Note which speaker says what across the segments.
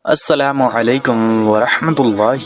Speaker 1: السلام علیکم ورحمۃ اللہ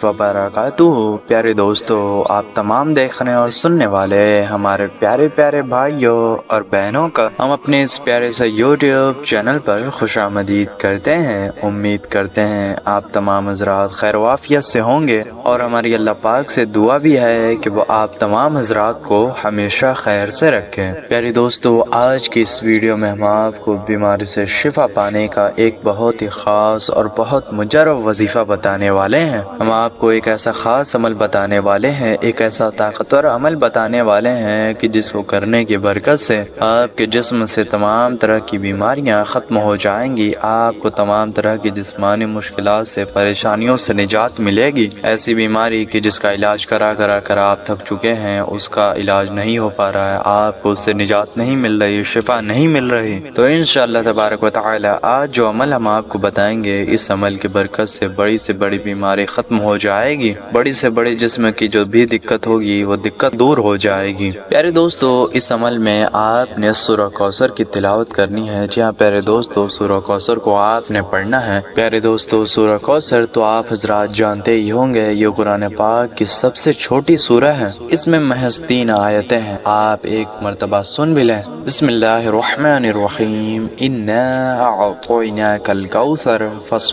Speaker 1: وبرکاتہ۔ پیارے دوستو، آپ تمام دیکھنے اور سننے والے ہمارے پیارے پیارے بھائیوں اور بہنوں کا ہم اپنے اس پیارے سے یوٹیوب چینل پر خوش آمدید کرتے ہیں۔ امید کرتے ہیں آپ تمام حضرات خیر و عافیت سے ہوں گے، اور ہماری اللہ پاک سے دعا بھی ہے کہ وہ آپ تمام حضرات کو ہمیشہ خیر سے رکھیں۔ پیارے دوستو، آج کی اس ویڈیو میں ہم آپ کو بیماری سے شفا پانے کا ایک بہت ہی خاص اور بہت مجرب وظیفہ بتانے والے ہیں۔ ہم آپ کو ایک ایسا خاص عمل بتانے والے ہیں، ایک ایسا طاقتور عمل بتانے والے ہیں کہ جس کو کرنے کی برکت سے آپ کے جسم سے تمام طرح کی بیماریاں ختم ہو جائیں گی، آپ کو تمام طرح کی جسمانی مشکلات سے، پریشانیوں سے نجات ملے گی۔ ایسی بیماری کی جس کا علاج کرا کر آپ تھک چکے ہیں، اس کا علاج نہیں ہو پا رہا ہے، آپ کو اس سے نجات نہیں مل رہی، شفا نہیں مل رہی، تو انشاءاللہ تبارک و تعالی آج جو عمل ہم آپ کو بتائیں گے، اس عمل کی برکت سے بڑی بیماری ختم ہو جائے گی، بڑی سے بڑی جسم کی جو بھی دقت ہوگی وہ دقت دور ہو جائے گی۔ پیارے دوستو، اس عمل میں آپ نے سورہ کوثر کی تلاوت کرنی ہے۔ جی ہاں پیارے دوستو، سورہ کوثر کو آپ نے پڑھنا ہے۔ پیارے دوستو، سورہ کوثر تو آپ حضرات جانتے ہی ہوں گے، یہ قرآن پاک کی سب سے چھوٹی سورہ ہے۔ اس میں محض 3 آیتیں ہیں، آپ ایک مرتبہ سن بھی لیں۔ بسم اللہ الرحمن الرحیم، انا اعطیناک الکوثر فصل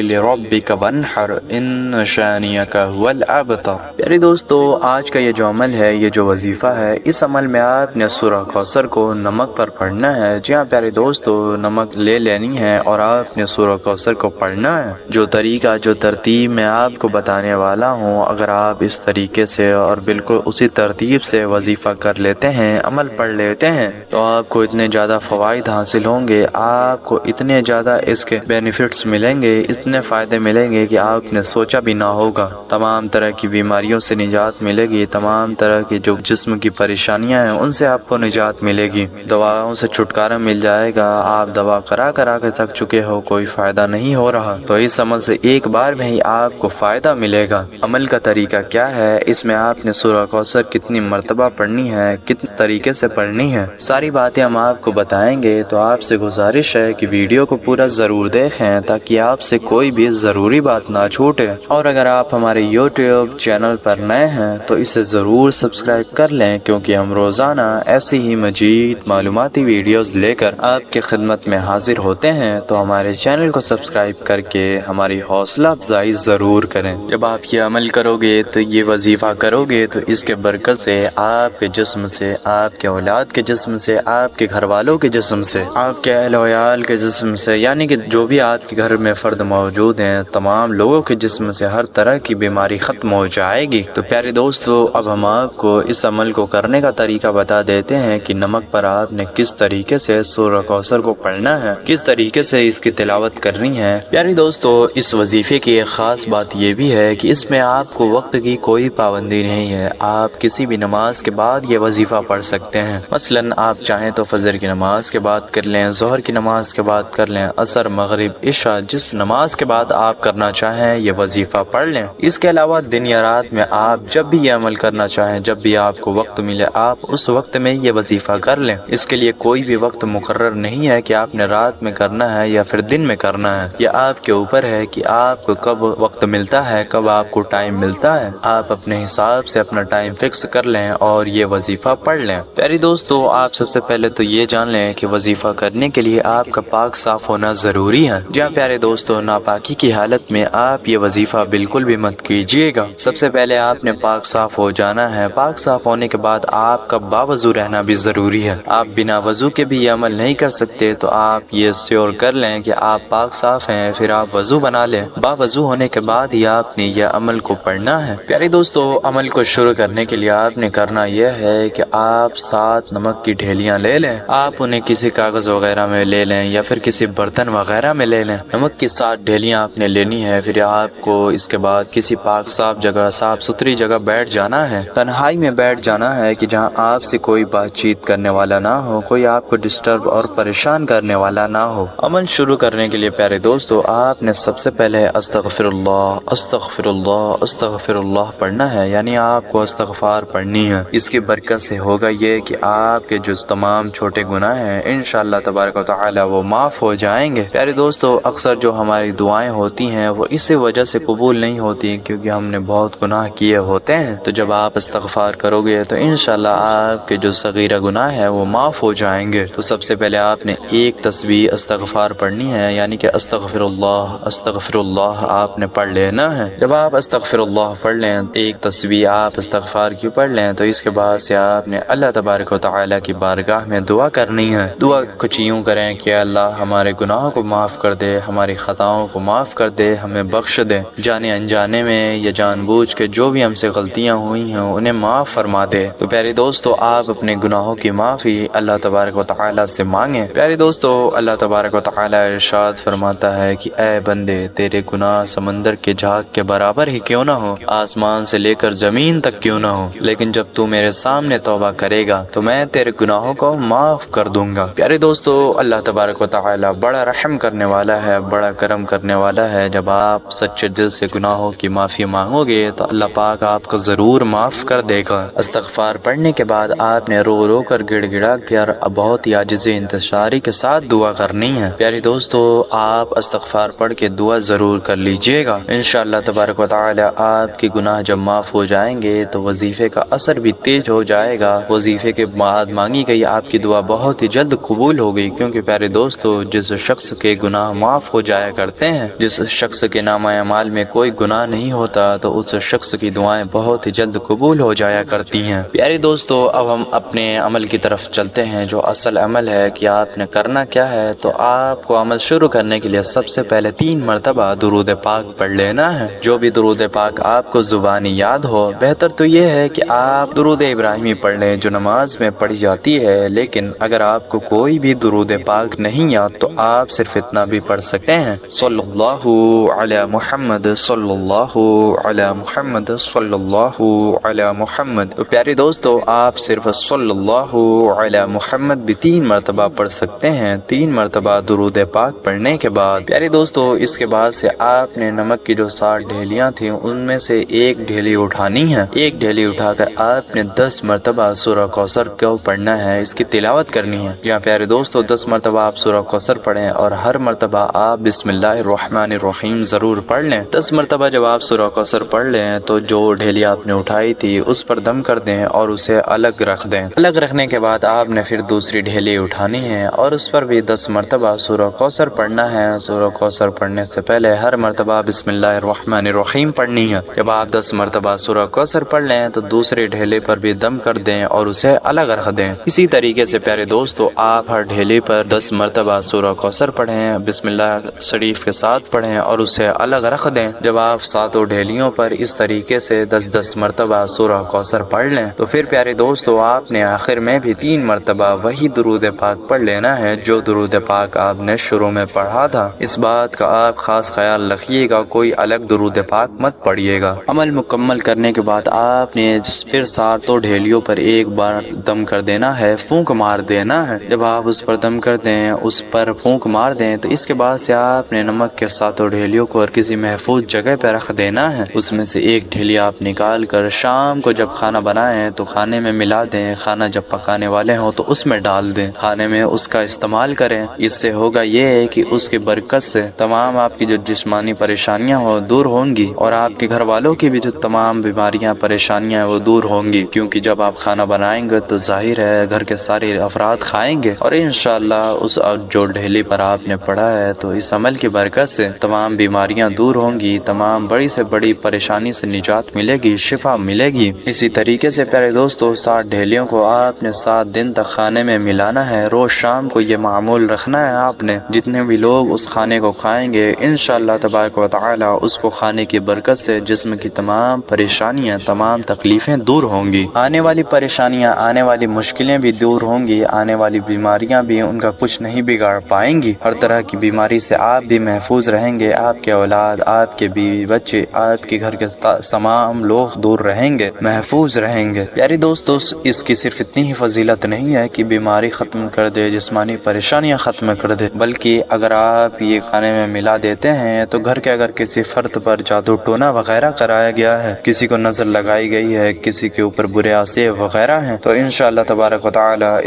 Speaker 1: لربک وانحر ان شانئک هو الابتر۔ پیارے دوستو، آج کا یہ جو عمل ہے، یہ جو وظیفہ ہے، اس عمل میں آپ نے سورہ کوثر کو نمک پر پڑھنا ہے۔ جی ہاں پیارے دوستو، نمک لے لینی ہے اور آپ نے سورہ کوثر کو پڑھنا ہے۔ جو طریقہ، جو ترتیب میں آپ کو بتانے والا ہوں، اگر آپ اس طریقے سے اور بالکل اسی ترتیب سے وظیفہ کر لیتے ہیں، عمل پڑھ لیتے ہیں، تو آپ کو اتنے زیادہ فوائد حاصل ہوں گے، آپ کو اتنے زیادہ اس کے بینیفٹس ملیں گے، اتنے فائدے ملیں گے کہ آپ نے سوچا بھی نہ ہوگا۔ تمام طرح کی بیماریوں سے نجات ملے گی، تمام طرح کی جو جسم کی پریشانیاں ہیں ان سے آپ کو نجات ملے گی، دواؤں سے چھٹکارا مل جائے گا۔ آپ دوا کرا کے تھک چکے ہو، کوئی فائدہ نہیں ہو رہا، تو اس عمل سے ایک بار میں ہی آپ کو فائدہ ملے گا۔ عمل کا طریقہ کیا ہے؟ اس میں آپ نے سورہ کوثر کتنی مرتبہ پڑھنی ہے، کتنے طریقے سے پڑھنی ہے، ساری باتیں ہم آپ کو بتائیں گے۔ تو آپ سے گزارش ہے کہ ویڈیو کو پورا ضرور دیکھیں تاکہ آپ سے کوئی بھی ضروری بات نہ چھوٹے، اور اگر آپ ہمارے یوٹیوب چینل پر نئے ہیں تو اسے ضرور سبسکرائب کر لیں، کیونکہ ہم روزانہ ایسی ہی مزید معلوماتی ویڈیوز لے کر آپ کی خدمت میں حاضر ہوتے ہیں۔ تو ہمارے چینل کو سبسکرائب کر کے ہماری حوصلہ افزائی ضرور کریں۔ جب آپ یہ عمل کرو گے، تو یہ وظیفہ کرو گے، تو اس کے برکت سے آپ کے جسم سے، آپ کے اولاد کے جسم سے، آپ کے گھر والوں کے جسم سے، آپ کے اہل و عیال کے جسم سے، یعنی کہ جو بھی آپ کے گھر میں فرد موجود ہیں، تمام لوگوں کے جسم سے ہر طرح کی بیماری ختم ہو جائے گی۔ تو پیارے دوستو، اب ہم آپ کو اس عمل کو کرنے کا طریقہ بتا دیتے ہیں کہ نمک پر آپ نے کس طریقے سے سورہ کوثر کو پڑھنا ہے، کس طریقے سے اس کی تلاوت کرنی ہے۔ پیارے دوستو، اس وظیفے کی ایک خاص بات یہ بھی ہے کہ اس میں آپ کو وقت کی کوئی پابندی نہیں ہے، آپ کسی بھی نماز کے بعد یہ وظیفہ پڑھ سکتے ہیں۔ مثلاً آپ چاہیں تو فجر کی نماز کے بعد کر لیں، ظہر کی نماز کے بعد کر لیں، عصر، مغرب، عشاء، جس نماز کے بعد آپ کرنا چاہیں یہ وظیفہ پڑھ لیں۔ اس کے علاوہ دن یا رات میں آپ جب بھی یہ عمل کرنا چاہیں، جب بھی آپ کو وقت ملے، آپ اس وقت میں یہ وظیفہ کر لیں۔ اس کے لیے کوئی بھی وقت مقرر نہیں ہے کہ آپ نے رات میں کرنا ہے یا پھر دن میں کرنا ہے، یہ آپ کے اوپر ہے کہ آپ کو کب وقت ملتا ہے، کب آپ کو ٹائم ملتا ہے۔ آپ اپنے حساب سے اپنا ٹائم فکس کر لیں اور یہ وظیفہ پڑھ لیں۔ پیاری دوستو، آپ سب سے پہلے تو یہ جان لیں کہ وظیفہ کرنے کے لیے آپ کا پاک صاف ہونا ضروری ہے۔ جہاں پیارے دوستو، ناپاکی کی حالت میں آپ یہ وظیفہ بالکل بھی مت کیجیے گا۔ سب سے پہلے آپ نے پاک صاف ہو جانا ہے۔ پاک صاف ہونے کے بعد آپ کا باوضو رہنا بھی ضروری ہے۔ آپ بنا وضو کے بھی یہ عمل نہیں کر سکتے، تو آپ یہ سیور کر لیں کہ آپ پاک صاف ہیں، پھر آپ وضو بنا لیں۔ باوضو ہونے کے بعد ہی آپ نے یہ عمل کو پڑھنا ہے۔ پیارے دوستو، عمل کو شروع کرنے کے لیے آپ نے کرنا یہ ہے کہ آپ 7 نمک کی ڈھیلیاں لے لیں۔ آپ انہیں کسی کاغذ وغیرہ میں لے لیں یا پھر کسی برتن وغیرہ میں لے لیں۔ نمک کی 7 ڈھیلیاں آپ نے لینی ہے۔ پھر آپ کو اس کے بعد کسی پاک صاف جگہ، صاف ستھری جگہ بیٹھ جانا ہے، تنہائی میں بیٹھ جانا ہے کہ جہاں آپ سے کوئی بات چیت کرنے والا نہ ہو، کوئی آپ کو ڈسٹرب اور پریشان کرنے والا نہ ہو۔ عمل شروع کرنے کے لیے پیارے دوستو، آپ نے سب سے پہلے استغفر اللہ، استغفر اللہ، استغفر اللہ پڑھنا ہے، یعنی آپ کو استغفار پڑھنی ہے۔ اس کی برکت سے ہوگا یہ کہ آپ کے جو تمام چھوٹے گناہ ہیں انشاءاللہ تبارک و تعالی وہ معاف ہو جائیں گے۔ پیارے دوستو، اکثر جو جو ہماری دعائیں ہوتی ہیں وہ اسی وجہ سے قبول نہیں ہوتی کیونکہ ہم نے بہت گناہ کیے ہوتے ہیں۔ تو جب آپ استغفار کرو گے تو انشاءاللہ آپ کے جو صغیرہ گناہ ہے وہ معاف ہو جائیں گے۔ تو سب سے پہلے آپ نے ایک تسبیح استغفار پڑھنی ہے، یعنی کہ استغفر اللہ آپ نے پڑھ لینا ہے۔ جب آپ استغفر اللہ پڑھ لیں، ایک تسبیح آپ استغفار کی پڑھ لیں، تو اس کے بعد سے آپ نے اللہ تبارک و تعالیٰ کی بارگاہ میں دعا کرنی ہے۔ دعا کچھ یوں کریں کہ اللہ ہمارے گناہوں کو معاف کر دے، ہماری خطاؤں کو معاف کر دے، ہمیں بخش دے، جانے انجانے میں یا جان بوجھ کے جو بھی ہم سے غلطیاں ہوئی ہیں انہیں معاف فرما دے۔ تو پیارے دوستو، آپ اپنے گناہوں کی معافی اللہ تبارک و تعالیٰ سے مانگیں۔ پیارے دوستو، اللہ تبارک و تعالیٰ ارشاد فرماتا ہے کہ اے بندے، تیرے گناہ سمندر کے جھاگ کے برابر ہی کیوں نہ ہو، آسمان سے لے کر زمین تک کیوں نہ ہو، لیکن جب تو میرے سامنے توبہ کرے گا تو میں تیرے گناہوں کو معاف کر دوں گا۔ پیارے دوستو، اللہ تبارک و تعالیٰ بڑا رحم کرنے والا ہے، بڑا کرم کرنے والا ہے۔ جب آپ سچے دل سے گناہوں کی معافی مانگو گے تو اللہ پاک آپ کو ضرور معاف کر دے گا۔ استغفار پڑھنے کے بعد آپ نے رو رو کر گڑ گڑا کر بہت ہی عاجزی انتشاری کے ساتھ دعا کرنی ہے۔ پیارے دوستو، آپ استغفار پڑھ کے دعا ضرور کر لیجئے گا، انشاءاللہ تبارک و تعالی آپ کے گناہ جب معاف ہو جائیں گے تو وظیفے کا اثر بھی تیز ہو جائے گا۔ وظیفے کے بعد مانگی گئی آپ کی دعا بہت ہی جلد قبول ہو گئی، کیونکہ پیارے دوستو، جس شخص کے گناہ معاف ہو جایا کرتے ہیں، جس شخص کے نامہ اعمال میں کوئی گناہ نہیں ہوتا، تو اس شخص کی دعائیں بہت ہی جلد قبول ہو جایا کرتی ہیں۔ پیارے دوستو، اب ہم اپنے عمل کی طرف چلتے ہیں، جو اصل عمل ہے کہ آپ نے کرنا کیا ہے۔ تو آپ کو عمل شروع کرنے کے لیے سب سے پہلے 3 مرتبہ درود پاک پڑھ لینا ہے۔ جو بھی درود پاک آپ کو زبانی یاد ہو، بہتر تو یہ ہے کہ آپ درود ابراہیمی پڑھ لیں جو نماز میں پڑھی جاتی ہے، لیکن اگر آپ کو کوئی بھی درود پاک نہیں یاد تو آپ صرف اتنا بھی پڑھ سکتے ہیں، صلی اللہ علی محمد، صلی اللہ علی محمد، صلی اللہ علی محمد۔ تو پیارے دوستو، آپ صرف صلی اللہ علی محمد بھی 3 مرتبہ پڑھ سکتے ہیں۔ 3 مرتبہ درود پاک پڑھنے کے بعد پیارے دوستو، اس کے بعد سے آپ نے نمک کی جو 60 ڈھیلیاں تھیں ان میں سے ایک ڈھیلی اٹھانی ہے۔ ایک ڈھیلی اٹھا کر آپ نے 10 مرتبہ سورہ کوثر کو پڑھنا ہے، اس کی تلاوت کرنی ہے۔ جہاں پیارے دوستو 10 مرتبہ آپ سورہ کوثر پڑھیں اور ہر مرتبہ آپ بسم اللہ الرحمن الرحیم ضرور پڑھ لیں۔ 10 مرتبہ جب آپ سورہ کوثر پڑھ لیں تو جو ڈھیلی آپ نے اٹھائی تھی اس پر دم کر دیں اور اسے الگ رکھ دیں۔ الگ رکھنے کے بعد آپ نے پھر دوسری ڈھیلی اٹھانی ہے اور اس پر بھی 10 مرتبہ سورہ کوثر پڑھنا ہے۔ سورہ کوثر پڑھنے سے پہلے ہر مرتبہ بسم اللہ الرحمن الرحیم پڑھنی ہے۔ جب آپ 10 مرتبہ سورہ کوثر پڑھ لیں تو دوسری ڈھیلی پر بھی دم کر دیں اور اسے الگ رکھ دیں۔ اسی طریقے سے پیارے دوستو، آپ ہر ڈھیلی پر 10 مرتبہ سورہ کوثر پڑھیں، بسم اللہ شریف کے ساتھ پڑھیں اور اسے الگ رکھ دیں۔ جب آپ 7 ڈھیلیوں پر اس طریقے سے 10 مرتبہ سورہ کوثر پڑھ لیں تو پھر پیارے دوستو، آپ نے آخر میں بھی 3 مرتبہ وہی درود پاک پڑھ لینا ہے جو درود پاک آپ نے شروع میں پڑھا تھا۔ اس بات کا آپ خاص خیال رکھیے گا، کوئی الگ درود پاک مت پڑھیے گا۔ عمل مکمل کرنے کے بعد آپ نے پھر 7 ڈھیلیوں پر ایک بار دم کر دینا ہے، پھونک مار دینا ہے۔ جب آپ اس پر دم کر دیں، اس پر پھونک مار دیں تو اس کے بعد سے آپ نے نمک کے 7 ڈھیلیوں کو اور کسی محفوظ جگہ پہ رکھ دینا ہے۔ اس میں سے ایک ڈھیلی آپ نکال کر شام کو جب کھانا بنائیں تو کھانے میں ملا دیں، کھانا جب پکانے والے ہوں تو اس میں ڈال دیں، کھانے میں اس کا استعمال کریں۔ اس سے ہوگا یہ ہے کہ اس کی برکت سے تمام آپ کی جو جسمانی پریشانیاں ہوں دور ہوں گی اور آپ کے گھر والوں کی بھی جو تمام بیماریاں پریشانیاں وہ دور ہوں گی، کیونکہ جب آپ کھانا بنائیں گے تو ظاہر ہے گھر کے سارے افراد کھائیں گے، اور انشاءاللہ اس جو ڈھیلی پر آپ نے پڑھا ہے تو اس عمل کی برکت سے تمام بیماریاں دور ہوں گی، تمام بڑی سے بڑی پریشانی سے نجات ملے گی، شفا ملے گی۔ اسی طریقے سے پیارے دوستو، 7 ڈھیلیوں کو آپ نے 7 دن تک کھانے میں ملانا ہے۔ روز شام کو یہ معمول رکھنا ہے آپ نے، جتنے بھی لوگ اس کھانے کو کھائیں گے انشاءاللہ تبارک و تعالی اس کو کھانے کی برکت سے جسم کی تمام پریشانیاں، تمام تکلیفیں دور ہوں گی، آنے والی پریشانیاں، آنے والی مشکلیں بھی دور ہوں گی، آنے والی بیماریاں بھی ان کا کچھ نہیں بگاڑ پائیں گی۔ ہر طرح کی بیماری سے آپ بھی محفوظ رہیں گے، آپ کے اولاد، آپ کے بیوی بچے، آپ کے گھر کے تمام لوگ دور رہیں گے، محفوظ رہیں گے۔ پیارے دوستو، اس کی صرف اتنی ہی فضیلت نہیں ہے کہ بیماری ختم کر دے، جسمانی پریشانیاں ختم کر دے، بلکہ اگر آپ یہ کھانے میں ملا دیتے ہیں تو گھر کے اگر کسی فرد پر جادو ٹونا وغیرہ کرایا گیا ہے، کسی کو نظر لگائی گئی ہے، کسی کے اوپر برے آسے وغیرہ ہیں، تو انشاءاللہ تبارک و تعالی